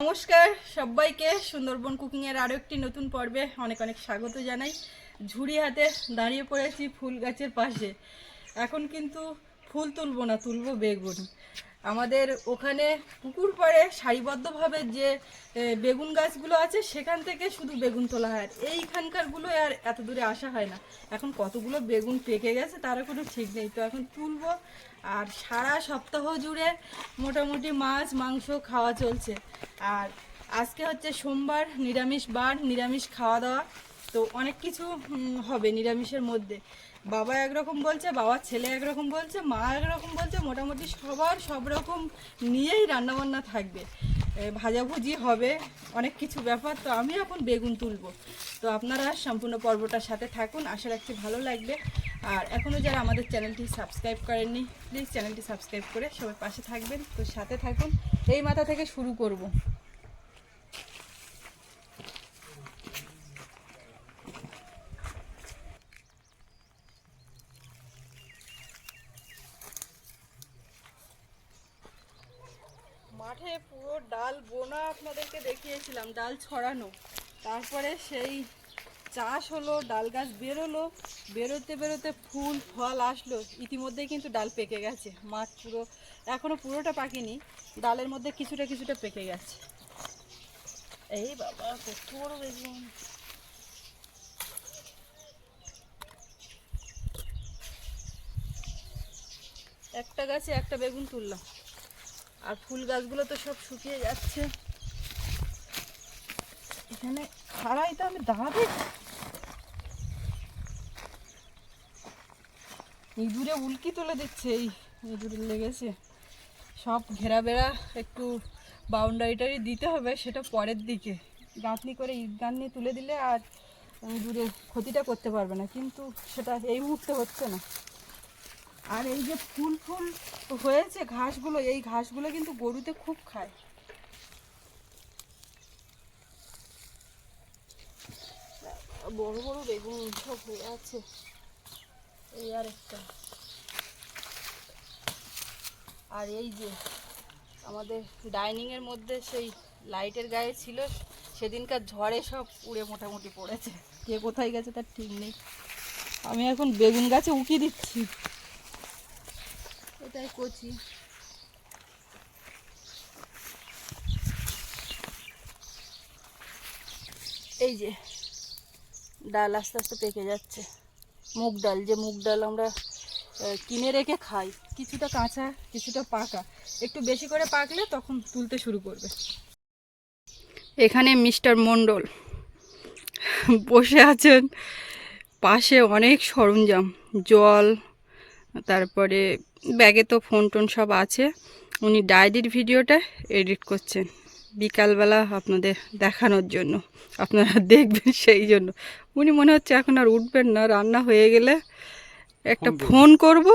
নমস্কার সবাইকে সুন্দরবন কুকিং এর আরো একটি নতুন পর্বে অনেক অনেক স্বাগত জানাই। ঝুড়ি হাতে দাঁড়িয়ে পড়েছি ফুল গাছের পাশে। এখন কিন্তু ফুল তুলবো না, তুলবো বেগুন। আমাদের ওখানে পুকুর পাড়ে সারিবদ্ধভাবে যে বেগুন গাছগুলো আছে সেখান থেকে শুধু বেগুন তোলা হয়, এইখানকারগুলো আর এত দূরে আসা হয় না। এখন কতগুলো বেগুন পেকে গেছে তারা কোনো ঠিক নেই, তো এখন তুলবো। আর সারা সপ্তাহ জুড়ে মোটামুটি মাছ মাংস খাওয়া চলছে। আর আজকে হচ্ছে সোমবার, নিরামিষ বার, নিরামিষ খাওয়া দাওয়া। তো অনেক কিছু হবে নিরামিষের মধ্যে। বাবা একরকম বলছে, বাবার ছেলে একরকম বলছে, মা একরকম বলছে, মোটামুটি সবার সব রকম নিয়েই রান্নাবান্না থাকবে, ভাজাভুজি হবে, অনেক কিছু ব্যাপার। তো আমি এখন বেগুন তুলবো। তো আপনারা সম্পূর্ণ পর্বটার সাথে থাকুন, আশা রাখছি ভালো লাগবে। আর এখনও যারা আমাদের চ্যানেলটি সাবস্ক্রাইব করেননি, প্লিজ চ্যানেলটি সাবস্ক্রাইব করে সবাই পাশে থাকবেন। তো সাথে থাকুন, এই মাথা থেকে শুরু করব। মাঠে পুরো ডাল বোনা আপনাদেরকে দেখিয়েছিলাম, ডাল ছড়ানো। তারপরে সেই চাষ হলো, ডাল গাছ বেরোলো, বেরোতে বেরোতে ফুল ফল আসলো। ইতিমধ্যেই কিন্তু ডাল পেকে গেছে। মাঠ পুরো এখনো পুরোটা পাকেনি, ডালের মধ্যে কিছুটা কিছুটা পেকে গেছে। এই বাবা কত বড় বেগুন! একটা গাছে একটা বেগুন তুললাম, আর ফুল গাছগুলো তো সব শুকিয়ে যাচ্ছে। এখানে খাড়াই তো আমি দাঁড়াতে, ইঁদুরে উল্কি তুলে দিচ্ছে, এই ইঁদুরে লেগেছে। সব ঘেরা বেড়া একটু বাউন্ডারিটারি দিতে হবে, সেটা পরের দিকে গাঁথনি করে ইট গাঁথনি তুলে দিলে আর ইঁদুরে ক্ষতিটা করতে পারবে না, কিন্তু সেটা এই মুহূর্তে হচ্ছে না। আর এই যে ফুল ফুল হয়েছে ঘাসগুলো, এই ঘাসগুলো কিন্তু গরুতে খুব খায়। বড় বড় বেগুন সব হয়ে আছে। এই আর একটা। আর এই যে আমাদের ডাইনিংয়ের মধ্যে সেই লাইটের গায়ে ছিল, সেদিনকার ঝড়ে সব উড়ে মোটামুটি পড়েছে, কে কোথায় গেছে তার ঠিক নেই। আমি এখন বেগুন গাছে উকি দিচ্ছি, এটাই কচি। এই যে ডাল আস্তে আস্তে পেকে যাচ্ছে। মুগ ডাল, যে মুগ ডাল আমরা কিনে রেখে খাই, কিছুটা কাঁচা কিছুটা পাকা। একটু বেশি করে পাকলে তখন তুলতে শুরু করবে। এখানে মিস্টার মণ্ডল বসে আছেন, পাশে অনেক সরঞ্জাম, জল, তারপরে ব্যাগে তো ফোন টোন সব আছে। উনি ডায়েরির ভিডিওটা এডিট করছেন বিকালবেলা আপনাদের দেখানোর জন্য, আপনারা দেখবেন সেই জন্য। উনি মনে হচ্ছে এখন আর উঠবেন না, রান্না হয়ে গেলে একটা ফোন করব,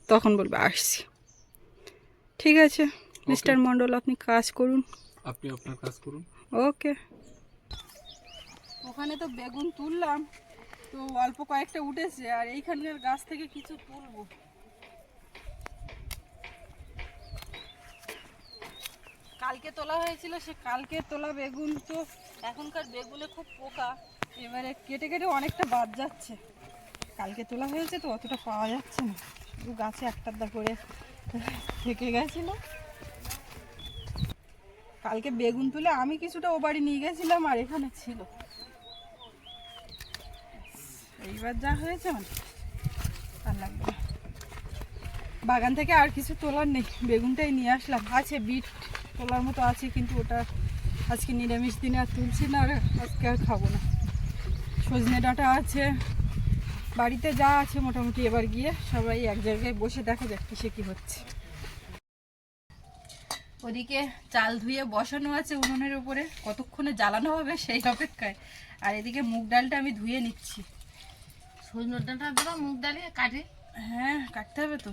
তখন বলবে আসছি। ঠিক আছে মিস্টার মণ্ডল, আপনি কাজ করুন, আপনি আপনার কাজ করুন। ওকে। ওখানে তো বেগুন তুললাম, তো অল্প কয়েকটা উঠেছে, আর এইখানকার গাছ থেকে কিছু তুলবো। কালকে তোলা হয়েছিল, সে কালকে তোলা বেগুন, তো এখনকার বেগুনে খুব পোকা, এবারে কেটে কেটে অনেকটা বাদ যাচ্ছে। কালকে তোলা হয়েছে তো অতটা পাওয়া যাচ্ছে না, শুধু গাছে একটা করে থেকে গেছিল। কালকে বেগুন তুলে আমি কিছুটা ও বাড়ি নিয়ে গেছিলাম, আর এখানে ছিল। এইবার যা হয়েছে মানে আর লাগবে না। বাগান থেকে আর কিছু তোলার নেই, বেগুনটাই নিয়ে আসলাম। আছে বিট তোলার মতো আছে, কিন্তু ওটা আজকে নিরামিষ দিনে আর তুলছি না, আর আজকে আর খাবো না। সজনে ডাঁটা আছে, বাড়িতে যা আছে মোটামুটি। এবার গিয়ে সবাই এক জায়গায় বসে দেখা যাক কিসে কি হচ্ছে। ওদিকে চাল ধুয়ে বসানো আছে উনুনের উপরে, কতক্ষণে জ্বালানো হবে সেই অপেক্ষায়। আর এদিকে মুগ ডালটা আমি ধুয়ে নিচ্ছি। সজনে ডাঁটা দেবো, মুগ ডালে কাটে। হ্যাঁ কাটতে হবে তো,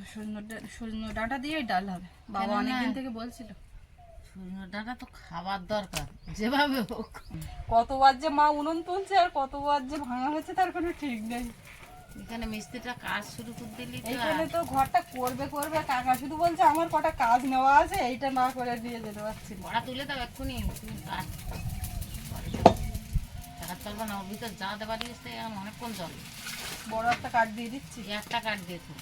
সজনে ডাঁটা দিয়েই ডাল হবে, বাবা অনেকদিন থেকে বলছিল। সজনে ডাঁটা তো খাবার দরকার যেভাবে হোক। কতবার যে মা উনুন তুলছে আর কতবার যে ভাঙা হয়েছে তার কোনো ঠিক নেই। এখানে মিস্ত্রিটা কাজ শুরু করে দিলি তো এইখানে তো ঘরটা করবে কাকা শুধু বলছে আমার কটা কাজ নেওয়া আছে, এইটা না করে দিয়ে যেতে পারছি না। বড়া তুলে দাও এক্ষুনি তুমি কাজ টাকা চলবে না, ওর ভিতর যা দেওয়া দিয়েছে এখন অনেকক্ষণ জল বড় একটা কাঠ দিয়ে দিচ্ছি। একটা কাঠ দিয়েছো।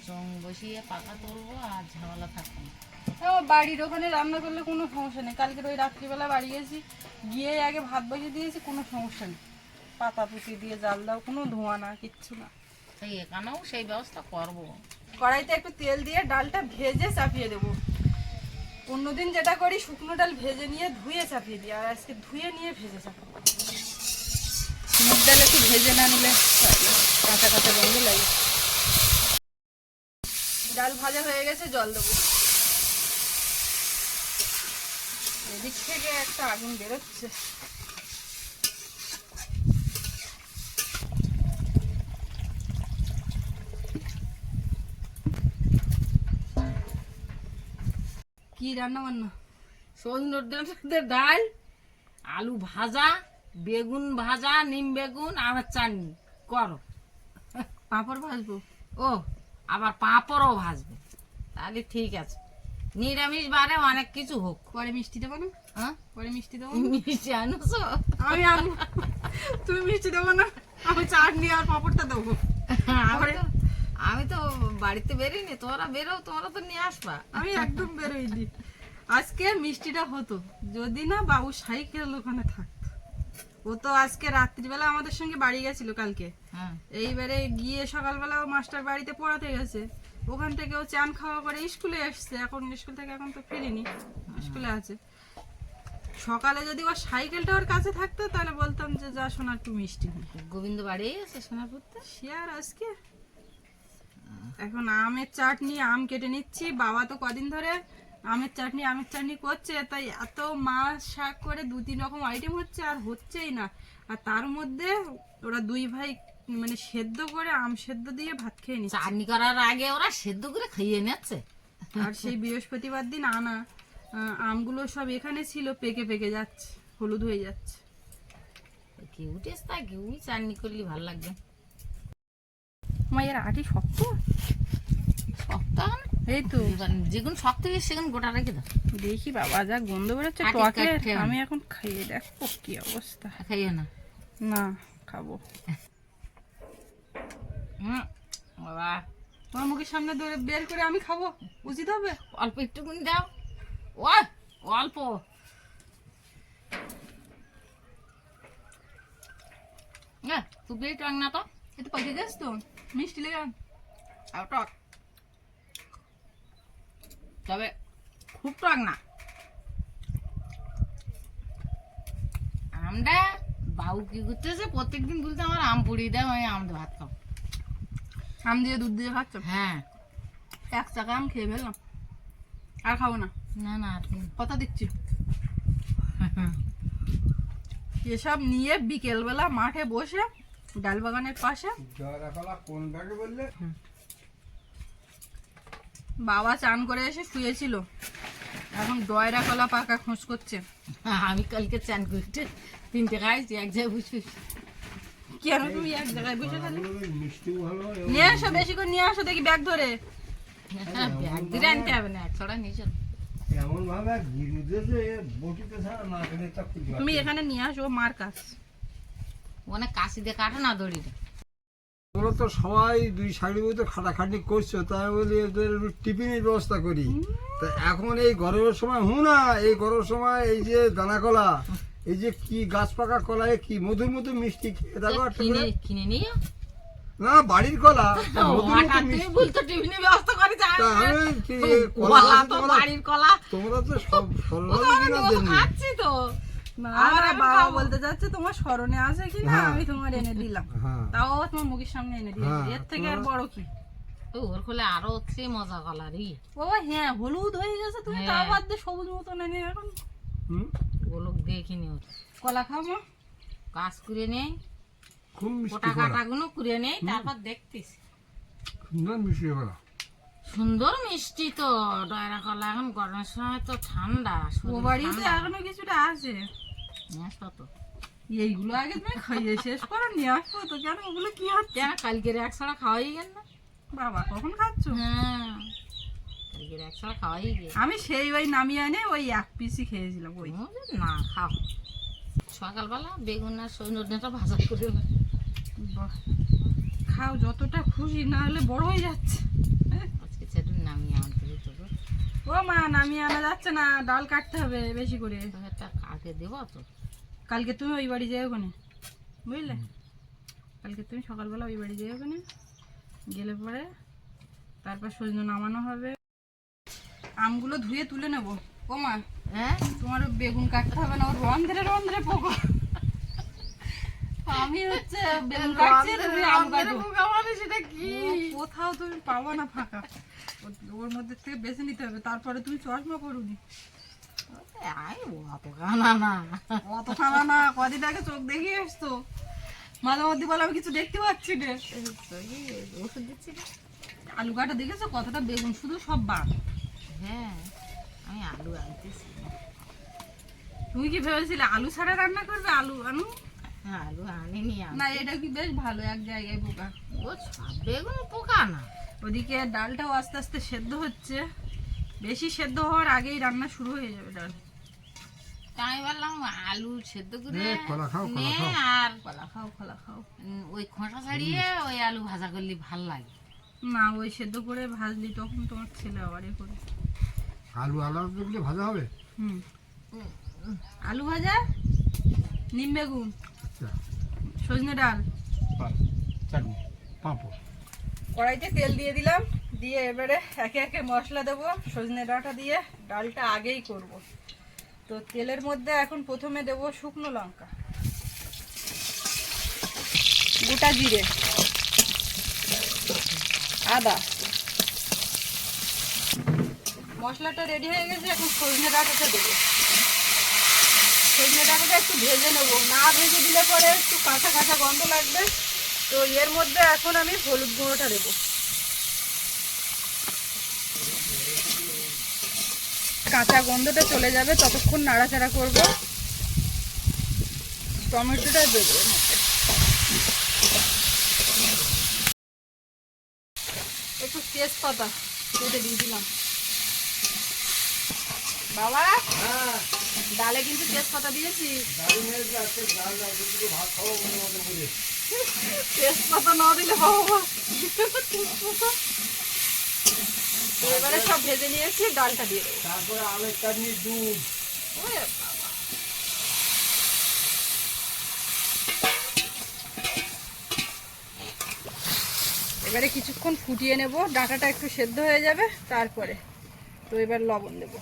চং বসিয়ে পাকা তুলবো আর ঝামেলা থাকবে না। আমার বাড়ির ওখানে রান্না করলে কোনো সমস্যা নেই। কালকে ওই রাত্রিবেলা বাড়ি গেছি, গিয়ে আগে ভাত বসিয়ে দিয়েছি, কোনো সমস্যা নেই। পাতা পুঁতি দিয়ে জাল দাও, কোনো ধোঁয়া না, কিচ্ছু না। সেই এখানেও সেই ব্যবস্থা করবো। কড়াইতে একটু তেল দিয়ে ডালটা ভেজে চাপিয়ে দেবো। অন্যদিন যেটা করি শুকনো ডাল ভেজে নিয়ে ধুয়ে চাপিয়ে দিই, আর আজকে ধুয়ে নিয়ে ভেজে চাপাবো। মুগ ডাল একটু ভেজে না নিলে কাঁচা কাঁচা গন্ধ লাগে। ডাল ভাজা হয়ে গেছে, জল দেবো। এদিক থেকে একটা আগুন বেরোচ্ছে। কি রান্না বান্না? সজনের ডাল, আলু ভাজা, বেগুন ভাজা, নিম বেগুন, আমের চাটনি করো। পাঁপড় ভাজবো। ও আবার পাঁপড়ও ভাজবে, তাহলে ঠিক আছে। নিরামিষ বারে অনেক কিছু হোক। পরে মিষ্টি দেবো না? হ্যাঁ পরে মিষ্টি দেবো। মিষ্টি আনছো? আমি আনবো। তুমি মিষ্টি দেবো না, আমি চাটনি আর পাঁপড়টা দেবো। আমি তো বাড়িতে বেরিনি, তোমরা বেরো, তোমরা তো নিয়ে আসবা। আমি একদম বেরোইনি। আজকে মিষ্টিটা হতো যদি না বাবু সাইকেল ওখানে থাকতো। ও তো আজকে রাত্রিবেলা আমাদের সঙ্গে বাড়ি গেছিল কালকে। হ্যাঁ এইবারে গিয়ে সকালবেলা ও মাস্টার বাড়িতে পড়াতে গেছে, ওখান থেকে ও চান খাওয়া করে স্কুলে এসছে। এখন স্কুল থেকে এখন তো ফিরিনি, স্কুলে আছে। সকালে যদি ওর সাইকেলটা ওর কাছে থাকতো তাহলে বলতাম যে যা শোনা একটু মিষ্টি নে। গোবিন্দ বাড়ি আছে সোনাপুরতে। সে আর আজকে এখন আমের চাটনি, আম কেটে নিচ্ছি। বাবা তো কদিন ধরে আমের চাটনি করছে, তাই এত মাছ শাক করে 2-3 রকম আইটেম হচ্ছে, আর হচ্ছেই না। আর তার মধ্যে ওরা দুই ভাই মানে সেদ্ধ করে আম সেদ্ধ দিয়ে ভাত খেয়ে নিচ্ছে। চাটনি করার আগে ওরা সেদ্ধ করে খাইয়ে নিচ্ছে। আর সেই বৃহস্পতিবার দিন আনা আমগুলো সব এখানে ছিল, পেকে পেকে যাচ্ছে, হলুদ হয়ে যাচ্ছে। কেউ টেস্ট তা কেউ চাটনি করলে ভালো লাগবে। মায়ের আটি শক্ত শক্ত এই তো। যেগুলো শক্ত হয়ে সেগুলো গোটা রেখে দাও। দেখি বাবা যা গন্ধ বেরোচ্ছে আটি টকের, কাটতে হবে। আমি এখন খাইয়ে দেখবো কি অবস্থা। খাইও না। না খাবো। বাবা তোমার মুখের সামনে ধরে বের করে আমি খাবো, উচিত হবে? অল্প একটুকুনি দাও। ও অল্প। তুই টক না তো, এতো পাইতে যাস তো মিষ্টি লেগে। আর টক, তবে খুব টক না। আমটা বাবু কি করতেছে, প্রত্যেকদিন বলতে আমার আম পুড়িয়ে দেয়, আমি আম দিয়ে ভাত খাও। আম দিয়ে দুধ দিয়ে খাচ্ছ? হ্যাঁ 1 চাকা আম খেয়ে ফেললাম, আর খাবো না, না না আর কি। কথা দিচ্ছি। এসব নিয়ে বিকেলবেলা মাঠে বসে ডাল বাগানের পাশে বাবা চান করে এসে শুয়েছিল, এখন ডয়রা কলা পাকা খোঁজ করছে। আমি কালকে চান করতে 3টে খাইছি, এক জায়গায় বসে। কেন তুমি এক জায়গায় বসে খালি? নিয়ে আসো, বেশি করে নিয়ে আসো, দেখি ব্যাগ ধরে। ব্যাগ দিয়ে আনতে হবে না, এক ছড়া নিয়ে চল। তুমি এখানে নিয়ে আসো, মার কাজ। অনেক কাশি দিয়ে কাটে না দড়িটা। তোমরা তো সবাই 2 সাইডে বই খাটাখাটি করছো, তাই বলি এদের একটু টিফিনের ব্যবস্থা করি। তা এখন এই গরমের সময় না, এই গরমের সময় এই যে দানা কলা, এই যে কি গাছ পাকা কলা, কি মধুর মধুর মিষ্টি খেয়ে দেখো একটা করে। কিনে নিয়ে না বাড়ির কলা, তা মধুর মধুর তুমি মিষ্টি। বলতো টিফিনের ব্যবস্থা করে তা আমি কি কলা কলা আছে তো তোমরা? বাড়ির কলা। তোমরা তো সব সরল ও তো আমি কিনা তো দেননি। খাচ্ছি তো। আমার বাবা বলতে চাচ্ছে তোমার স্মরণে আছে কিনা, হ্যাঁ। আমি তোমার এনে দিলাম, হ্যাঁ তাও তোমার মুখের সামনে এনে দিয়েছি। হ্যাঁ, এর থেকে আর বড় কি? ও ওর খোলে আরো হচ্ছে মজা কলার ই। ও হ্যাঁ, হলুদ হয়ে গেছে, তুমি হ্যাঁ। তাও বাদ দিয়ে সবুজ মতন এনে এখন হুম, ওগুলো দেখিনি ওর কলা খাবো। কাজ করে নেই, খুব মিষ্টি কোটা কলা, কাটা গুলো করে নেই, তারপর দেখতিস। সুন্দর মিষ্টি কলা। সুন্দর মিষ্টি তো ডয়রা কলা, এখন গরমের সময় তো ঠান্ডা, ও শরীর বাড়িতে ঠান্ডা। এখনো কিছুটা আছে, নিয়ে আসো তো। এইগুলো আগে তুমি খাইয়ে শেষ করো, নিয়ে আসবো তো। কেন ওগুলো কি হচ্ছে? কেন কালকের একসাথে খাওয়াই গেল না? বাবা কখন খাচ্ছ? হ্যাঁ, কালকের একসাথে খাওয়াই গেল। আমি সেই ওই নামিয়ে এনে ওই এক পিসই খেয়েছিলাম। ওই না খাও, সকালবেলা বেগুন আর সজনেটা ভাজা করে না। বাহ, খাও যতটা খুশি, না হলে বড় হয়ে যাচ্ছে। আজকে ছেড়ে নামিয়ে আনতে দিত তো, ও মা, নামিয়ে আনা যাচ্ছে না, ডাল কাটতে হবে বেশি করে। একটা কাকে দেবো তো। কালকে তুমি ওই বাড়ি যেও ওখানে, বুঝলে? কালকে তুমি সকালবেলা ওই বাড়ি যেও ওখানে, গেলে পরে তারপর সজনে নামানো হবে। আমগুলো ধুয়ে তুলে নেবো। ও মা, হ্যাঁ, তোমার বেগুন কাটতে হবে না, ওর রন্ধ্রে রন্ধ্রে পোকা। আমি হচ্ছে বেগুন কাটছি, তুমি আম কাটো। সেটা কি? ও, কোথাও তুমি পাবো না ফাঁকা, ওর মধ্যে থেকে বেছে নিতে হবে। তারপরে তুমি চশমা পরুনি। আই অত কানা না, অত খানা না, কদিন আগে চোখ দেখিয়ে এসছো, মাঝে মধ্যে বলে আমি কিছু দেখতে পাচ্ছি না। ওষুধ দিচ্ছি না। আলু কাটা দেখেছো কতটা বেগুন, শুধু সব বাদ। হ্যাঁ, আমি আলু আনতেছি। তুমি কি ভেবেছিলে আলু ছাড়া রান্না করবে? আলু আনু হ্যাঁ, আলু আনিনি আমি। না, এটা কি বেশ ভালো, এক জায়গায় পোকা। ও সব বেগুন পোকা না। ওদিকে ডালটাও আস্তে আস্তে সেদ্ধ হচ্ছে, বেশি সেদ্ধ হওয়ার আগেই রান্না শুরু হয়ে যাবে ডাল। তাই আমি বললাম আলু সেদ্ধ করে নে, কলা খাও, কলা নে, খাও। আর কলা খাও, কলা খাও। ওই খোসা ছাড়িয়ে ওই আলু ভাজা করলে ভাল লাগে। না, ওই সেদ্ধ করে ভাজলি তখন তোমার ছেলে আবার এ করে। আলু আলাদা দিলে ভাজা হবে। হুম, আলু ভাজা, নিম বেগুন, আচ্ছা, সজনে ডাল। চাটনি, পাঁপড়। কড়াইতে তেল দিয়ে দিলাম, দিয়ে এবারে একে একে মশলা দেবো। সজনে ডাঁটা দিয়ে ডালটা আগেই করব। তো তেলের মধ্যে এখন প্রথমে দেব শুকনো লঙ্কা, গোটা জিরে, আদা। মশলাটা রেডি হয়ে গেছে, এখন সজনে ডাঁটাটা দেবো। সজনে ডাঁটাটা একটু ভেজে নেবো, না ভেজে দিলে পরে একটু কাঁচা কাঁচা গন্ধ লাগবে। তো এর মধ্যে এখন আমি হলুদ গুঁড়োটা দেবো। কাঁচা গন্ধটা চলে যাবে, ততক্ষণ নাড়াচাড়া করব। টমেটোটা দেবো এর মধ্যে, একটু তেজপাতা কেটে দিয়ে দিলাম। বাবা, ডালে কিন্তু তেজপাতা দিয়েছি। তেজপাতা না দিলে বাবা, তেজপাতা। তো এবারে সব ভেজে নিয়েছি, ডালটা দিয়ে দেবো। তারপরে আমের চাটনি, দুধ। ওরে বাবা। এবারে কিছুক্ষণ ফুটিয়ে নেব, ডাঁটাটা একটু সেদ্ধ হয়ে যাবে তারপরে। তো এবার লবণ দেবো।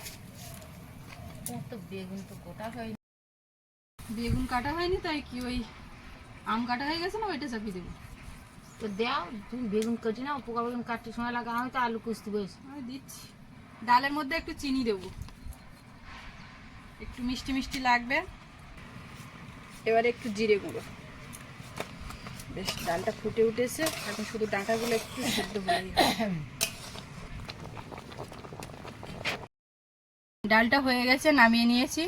তো বেগুন তো গোটা হয়নি। বেগুন কাটা হয়নি, তাই কি ওই আম কাটা হয়ে গেছে না, ওইটা চাপিয়ে দেবো। তো দাও, তুমি বেগুন কাটি না, পোকা বেগুন কাটতে সময় লাগা, আমি তো আলু কুচতে বসে। আমি দিচ্ছি। ডালের মধ্যে একটু চিনি দেবো, একটু মিষ্টি মিষ্টি লাগবে। এবারে একটু জিরে গুঁড়ো। বেশ, ডালটা ফুটে উঠেছে, এখন শুধু ডাঁটাগুলো একটু সেদ্ধ হয়ে গেছে। ডালটা হয়ে গেছে, নামিয়ে নিয়েছি।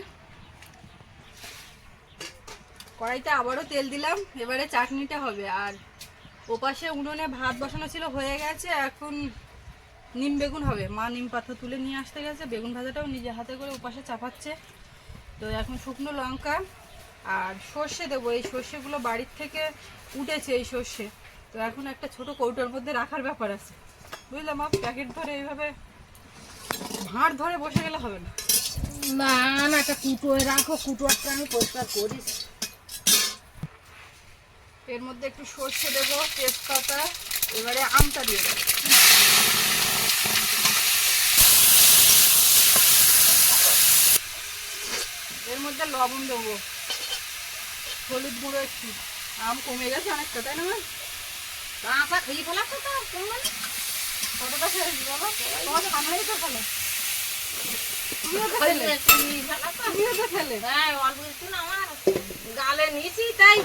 কড়াইতে আবারও তেল দিলাম, এবারে চাটনিটা হবে। আর ওপাশে উনুনে ভাত বসানো ছিল, হয়ে গেছে। এখন নিম বেগুন হবে। মা নিম পাতা তুলে নিয়ে আসতে গেছে, বেগুন ভাজাটাও নিজে হাতে করে ওপাশে চাপাচ্ছে। তো এখন শুকনো লঙ্কা আর সর্ষে দেবো। এই সর্ষেগুলো বাড়ির থেকে উঠেছে, এই সর্ষে। তো এখন একটা ছোট কৌটোর মধ্যে রাখার ব্যাপার আছে, বুঝলাম। মা, প্যাকেট ধরে এইভাবে ভাঁড় ধরে বসে গেলে হবে না। না না, একটা কুটোয় রাখো, কুটোটা আমি পরিষ্কার করিস। এর মধ্যে একটু সর্ষে দেবো, তেজপাতা। এবারে আমটা দিয়ে দেবো। এর মধ্যে লবণ দেবো, হলুদ গুঁড়ো একটু। আম কমে গেছে অনেকটা, তাই না মা? কাঁচা খেয়ে ফেলাচ্ছ তো, কতটা খেয়েছি বলো? তোমার সামনেই তো ফেলো। তুমিও তো খেলে। তুমিও তো খেলে। হ্যাঁ, অল্প একটু না আমার গালে নিয়েছি, তাই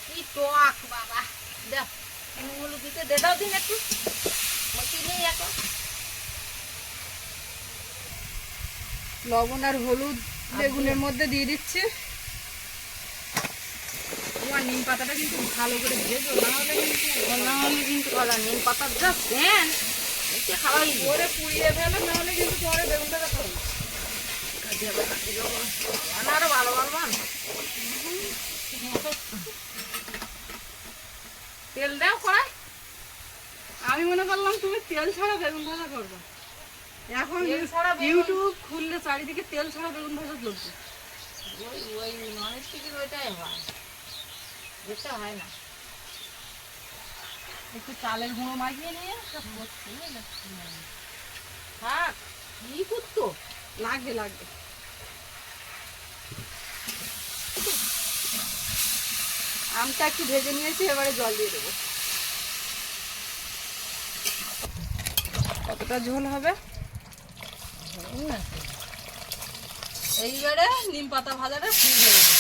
কি টক বাবা। দেখ, নুন দিতে দে, দাও দিন একটু। কি নেই এখন। লবণ আর হলুদ বেগুনের মধ্যে দিয়ে দিচ্ছি। তোমার নিম পাতাটা কিন্তু ভালো করে ভেজো, না হলে কিন্তু ভালো নিম পাতার যা সেন এতে খাওয়াই ওরে পুড়িয়ে ফেলো, নাহলে কিন্তু পরে বেগুন ভাজা খাবো। আরো ভালো বলবান। তেল দাও কড়াই। আমি মনে করলাম তুমি তেল ছাড়া বেগুন ভাজা করবে। এখন তেল ছাড়া বেগুন- ইউটিউব খুললে চারিদিকে তেল ছাড়া বেগুন ভাজা চলছে। ওই ননস্টিকের ওইটাই হয়, যেটা হয় না। একটু চালের গুঁড়ো মাখিয়ে নিয়ে সব করছি, বুঝলে? থাক কি করতো লাগবে লাগবে। আমটা একটু ভেজে নিয়েছি, এবারে জল দিয়ে দেবো। কতটা ঝোল হবে? এইবারে নিম পাতা ভাজাটা ঠিক হয়ে যাবে।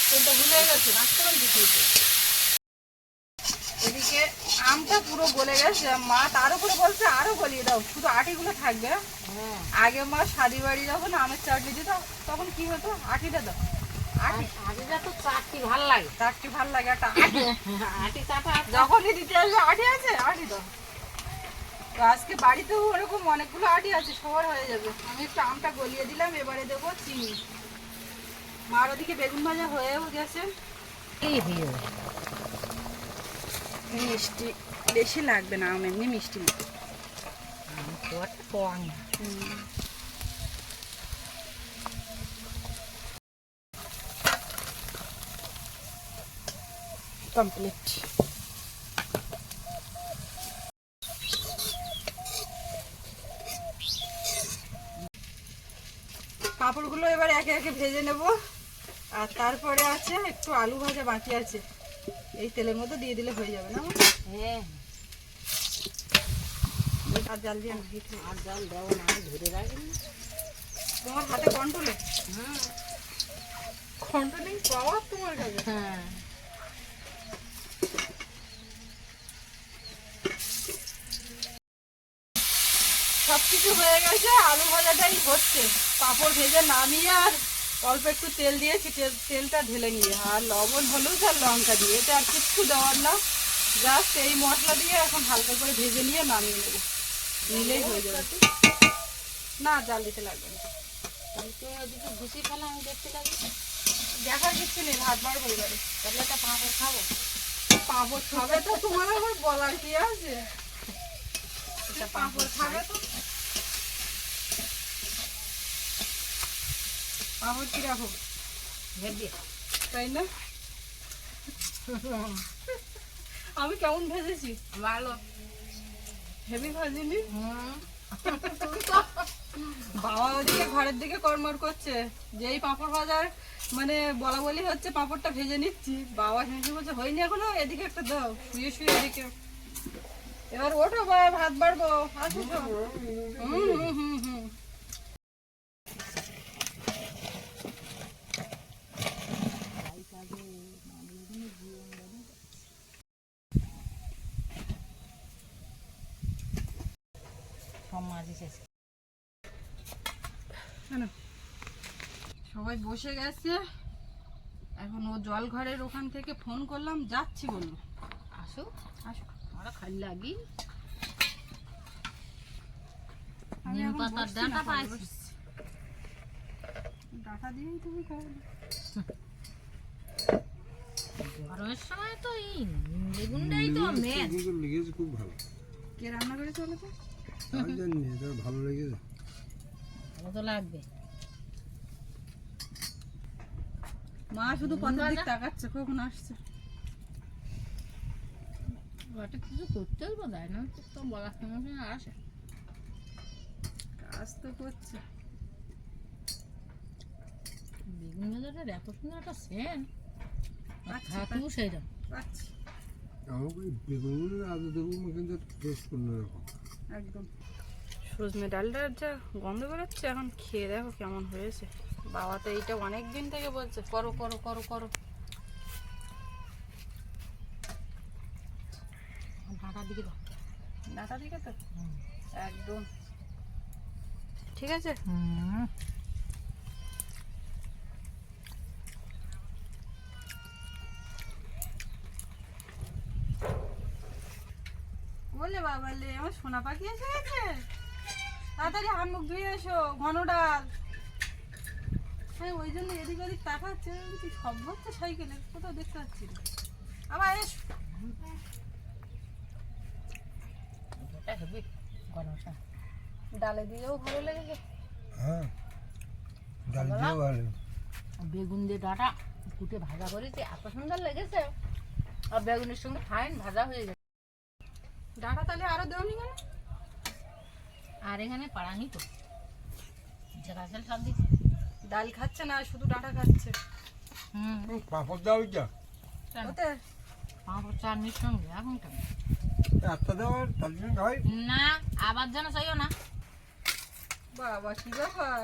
কোনটা ভুলে গেছে? এদিকে আমটা পুরো গলে গেছে, মা তার উপরে বলছে আরো গলিয়ে দাও, শুধু আটিগুলো থাকবে। হ্যাঁ আগে মা শাদি বাড়ি যখন আমের চাটনি দিত তখন কি হতো, আটিটা দাও, আটি আটিটা তো চাটনি ভাল লাগে। চাটনি ভাল লাগে, একটা আটি আটি চাটা যখনই দিতে আসবে আটি আছে, আটি দাও। তো আজকে বাড়িতেও ওরকম অনেকগুলো আটি আছে, সবার হয়ে যাবে। আমি একটু আমটা গলিয়ে দিলাম, এবারে দেবো চিনি। মার ওদিকে বেগুন ভাজা হয়েও গেছে। মিষ্টি বেশি লাগবে না, আম এমনি মিষ্টি না। কমপ্লিট। পাঁপড়গুলো এবার একে একে ভেজে নেব। আর তারপরে আছে একটু আলু ভাজা বাকি আছে, এই তেলের মধ্যে দিয়ে দিলে হয়ে যাবে না? হ্যাঁ আর জাল দিয়ে না, হিট হয়ে আর জল দেবো না, আমি ধরে রাখি। তোমার হাতে কন্ট্রোলে, হ্যাঁ কন্ট্রোলিং পাওয়ার তোমার কাছে। হ্যাঁ সবকিছু হয়ে গেছে, আলু ভাজাটাই হচ্ছে। পাঁপড় ভেজে নামিয়ে আর অল্প একটু তেল দিয়েছি, তেলটা ঢেলে নিয়ে, আর লবণ হলুদ আর লঙ্কা দিয়ে, এতে আর কিচ্ছু দেওয়ার না। জাস্ট এই মশলা দিয়ে এখন হালকা করে ভেজে নিয়ে নামিয়ে নেবো, নিলেই হয়ে যাবে। না, জাল দিতে লাগবে না। কালকে ওদিকে ঘুষি ফেলে আমি দেখতে লাগি। দেখার কিছু নেই, ভাত বার পরিবারে তাহলে একটা পাঁপড় খাবো। পাঁপড় খাবে তো, তোমার আবার বলার কি আছে? পাঁপড় খাবে তো। পাঁপড় কিরকম, হেবি তাই না? আমি কেমন ভেজেছি? ভালো। হেভি ভাজিনি? হুম বাবা ওদিকে ঘরের দিকে কর্মর করছে, যেই পাঁপড় ভাজার মানে বলা বলি হচ্ছে পাঁপড়টা ভেজে নিচ্ছি, বাবা হেসে বলছে হয়নি এখনো, এদিকে একটা দাও। শুয়ে শুয়ে এদিকে, এবার ওঠো বা ভাত বাড়বো, আসো তো। হুম হুম হুম হুম। সব মাঝি শেষ। সবাই বসে গেছে, এখন ও জল ঘরের ওখান থেকে ফোন করলাম, যাচ্ছি বললো। আসো আসো, আমরা খালি লাগি। আমি নিম এখন পাতার বসছি ডাঁটা না, পরে পাইছি। বসছি। ডাঁটা দিয়েই তুমি খাবে। গরমের সময় তো এই বেগুনটাই তো মেন। কিন্তু লেগেছে খুব ভালো। কে রান্না করেছে বলো তো? আমি জানি না, এটা ভালো লেগেছে। ভালো তো লাগবে। মা শুধু পথের দিক তাকাচ্ছে, কখন আসছে। ওটা কিছু করতে হবে তাই না, তো বলার সঙ্গে আসে। কাজ তো করছে। বেগুন ভাজাটার এত সুন্দর একটা সেন্ট, আচ্ছা, থাকবো সেইটা। পাচ্ছি আমাকে ওই বেগুনের আলু দেবো কিন্তু টেস্ট অন্যরকম। একদম। সজনে ডালটার যা গন্ধ বেরোচ্ছে, এখন খেয়ে দেখো কেমন হয়েছে। বাবা তো এইটা অনেক দিন থেকে বলছে করো করো করো করো। ঢাকার দিকে দাও। ডাটা দিকে তো একদম ঠিক আছে। বলে বাবালে আমার সোনা পাখি এসে গেছে, তাড়াতাড়ি হাত মুখ ধুয়ে এসো, ঘন ডাল। হ্যাঁ ওই জন্য এদিক ওদিক তাকাচ্ছে, সব হচ্ছে সাইকেলে, কোথাও দেখতে পাচ্ছি না। আবার এসো। এটা হেবি গরম মশলা। ডালে দিয়েও ভালো লেগেছে। হ্যাঁ ডাল দিয়েও ভালো। বেগুন দিয়ে ডাটা কুটে ভাজা করেছি, এত সুন্দর লেগেছে। আর বেগুনের সঙ্গে ফাইন ভাজা হয়ে গেছে। ডাটা তাহলে আরো দেওনি কেন? আর এখানে পাড়ানি তো জেরাজেল সব দিচ্ছি। ডাল খাচ্ছে না, শুধু ডাটা খাচ্ছে। পাঁপড় দাও ওইটা ওতে পাঁপড় চাটনির সঙ্গে এখন কেন? একটা দাও আর তার জন্য হয়। না আবার যেন চাইও না। বাবা কি ব্যাপার,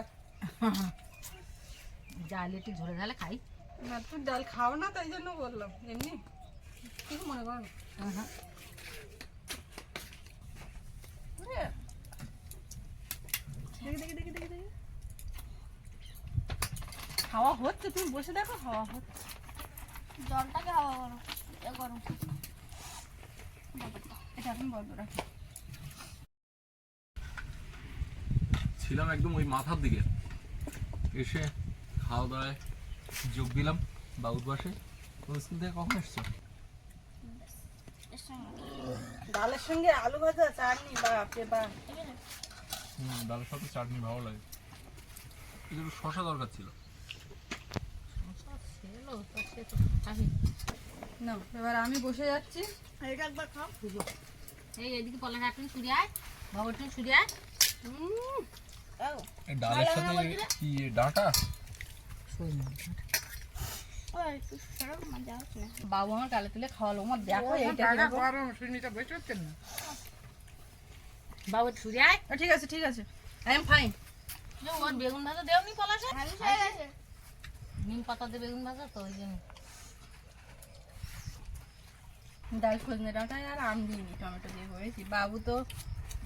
জাল একটু ঝরে ঝালে খাই। না তুই ডাল খাও না তাই জন্য বললাম, এমনি ঠিক মনে করো। দেখি দেখি দেখি দেখি দেখি হাওয়া হচ্ছে, তুমি বসে দেখো হাওয়া হচ্ছে। জলটাকে হাওয়া করো, এটা গরম। এটা এখন বন্ধ রাখো। ছিলাম একদম ওই মাথার দিকে, এসে খাওয়া দাওয়ায় যোগ দিলাম বাবুর বাসে। স্কুল থেকে কখন এসছো? এর সঙ্গে ডালের সঙ্গে আলু ভাজা চাটনি, বাপরে বাপ। ডালের সাথে চাটনি ভালো লাগে, একটু শশা দরকার ছিল। না এবার আমি বসে যাচ্ছি। এটা একবার খাও। এই এদিকে পলা কাটুন ছুরি আয়, বাবুটুন ছুরি আয়। এই ডালের সাথে কি ডাঁটা? ও একটু সরব, মজা হচ্ছে না। বাবু আমার গালে তুলে খাওয়ালো, আমার দেখো এইটা কিরকম। বাবু ছুরি আয়। ঠিক আছে ঠিক আছে, আই এম ফাইন। ওর বেগুন ভাজা দেওনি পলাশে? ভালো হয়ে গেছে। নিম পাতা দিয়ে বেগুন ভাজা তো ওই জন্য। ডাল সজনে ডাঁটা আর আম দিইনি, টমেটো দিয়ে করেছি। বাবু তো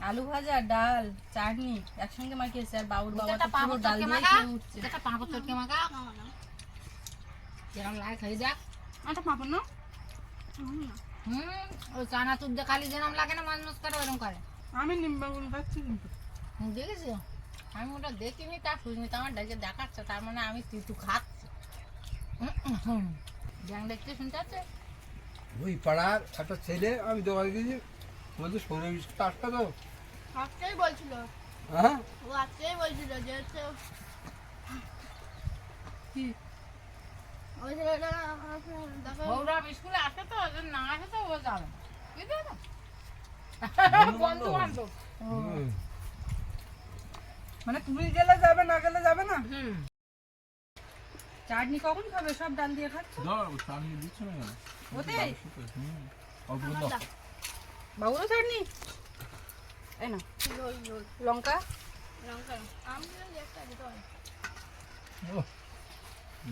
আলু ভাজা ডাল চাটনি একসঙ্গে মাখিয়েছে, আর বাবুর বাবা তো পুরো ডাল দিয়ে খেয়ে উঠছে। একটা পাঁপড় চটকে মাখা যেরকম লাগে খাই দেখ। আটা পাপড় না, ওই চানাচুর দিয়ে খালি যেরকম লাগে না মাছ মাছ করে ওরকম করে। আমি নিম বেগুন খাচ্ছি কিন্তু। দেখেছি আমি ওটা দেখিনি, তা শুনিনি, তো আমার ডেকে দেখাচ্ছে, তার মানে আমি তিতু খাচ্ছি। জ্যাং দেখতে শুনতে আছে। ওই পাড়ার একটা ছেলে, আমি দোকানে গেছি, বলছি সৌরভ বিস্কুট আটটা দাও। আজকেই বলছিল, হ্যাঁ ও আজকেই বলছিল যে হচ্ছে কি ওই ছেলেটা দেখো ওরা স্কুলে আসে তো, ওদের না আসে তো ও যাবে না। বুঝতে পারছো? বন্ধু বান্ধব। মানে তুমি গেলে যাবে, না গেলে যাবে না। হুম চাটনি কখন খাবে? সব ডাল দিয়ে খাচ্ছে। দাও চাটনি দিচ্ছ না কেন? ওতেই? অল্প করে দাও। বাবুরও চাটনি, এই না রোল রোল লঙ্কা। লঙ্কা আম দিলাম যে একটা দিতে হয়। ওহ,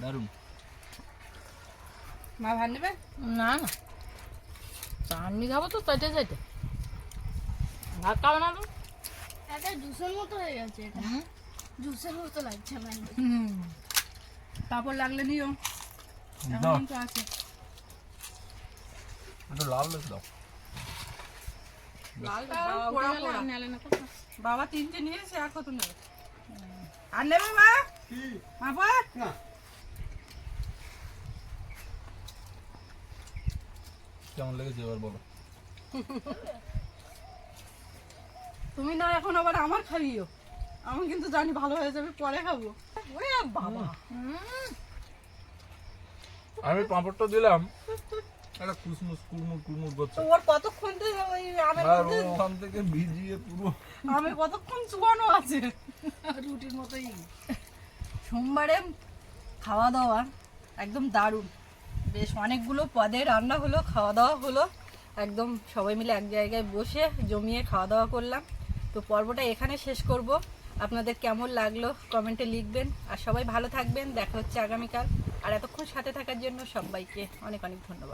দারুণ। মা ভাত নেবে? না না চাটনি খাবো তো চাইতে চাইতে, ভাত খাবো না তো। একটা জুসের মতো হয়ে গেছে, এটা জুসের মতো লাগছে আমার। পাপড় লাগলে নিও, এখন দাও কিন্তু আছে। একটু লাল লেগে দাও। পোড়া পোড়া। বাবা তিনটে নিয়েছে, আর কত নেবে? আর নেবে মা? বাবা না কেমন লেগেছে এবার বলো? তুমি না এখন আবার আমার খাইও, আমি কিন্তু জানি ভালো হয়ে যাবে, পরে খাবো। ওরে বাবা, আমি পাঁপড়টা দিলাম, একটা কুসমুস কুড়মুড় কুড়মুড় করছে, তো ওর কতক্ষণ তো ওই আমের আর মধ্যে ওখান থেকে ভিজিয়ে পুরো। আমি কতক্ষণ চুয়ানো আছে রুটির মতোই। সোমবারে খাওয়া দাওয়া একদম দারুণ, বেশ অনেকগুলো পদে রান্না হলো, খাওয়া দাওয়া হলো, একদম সবাই মিলে এক জায়গায় বসে জমিয়ে খাওয়া দাওয়া করলাম। তো পর্বটা এখানে শেষ করব। আপনাদের কেমন লাগলো কমেন্টে লিখবেন, আর সবাই ভালো থাকবেন। দেখা হচ্ছে আগামীকাল। আর এতক্ষণ সাথে থাকার জন্য সবাইকে অনেক অনেক ধন্যবাদ।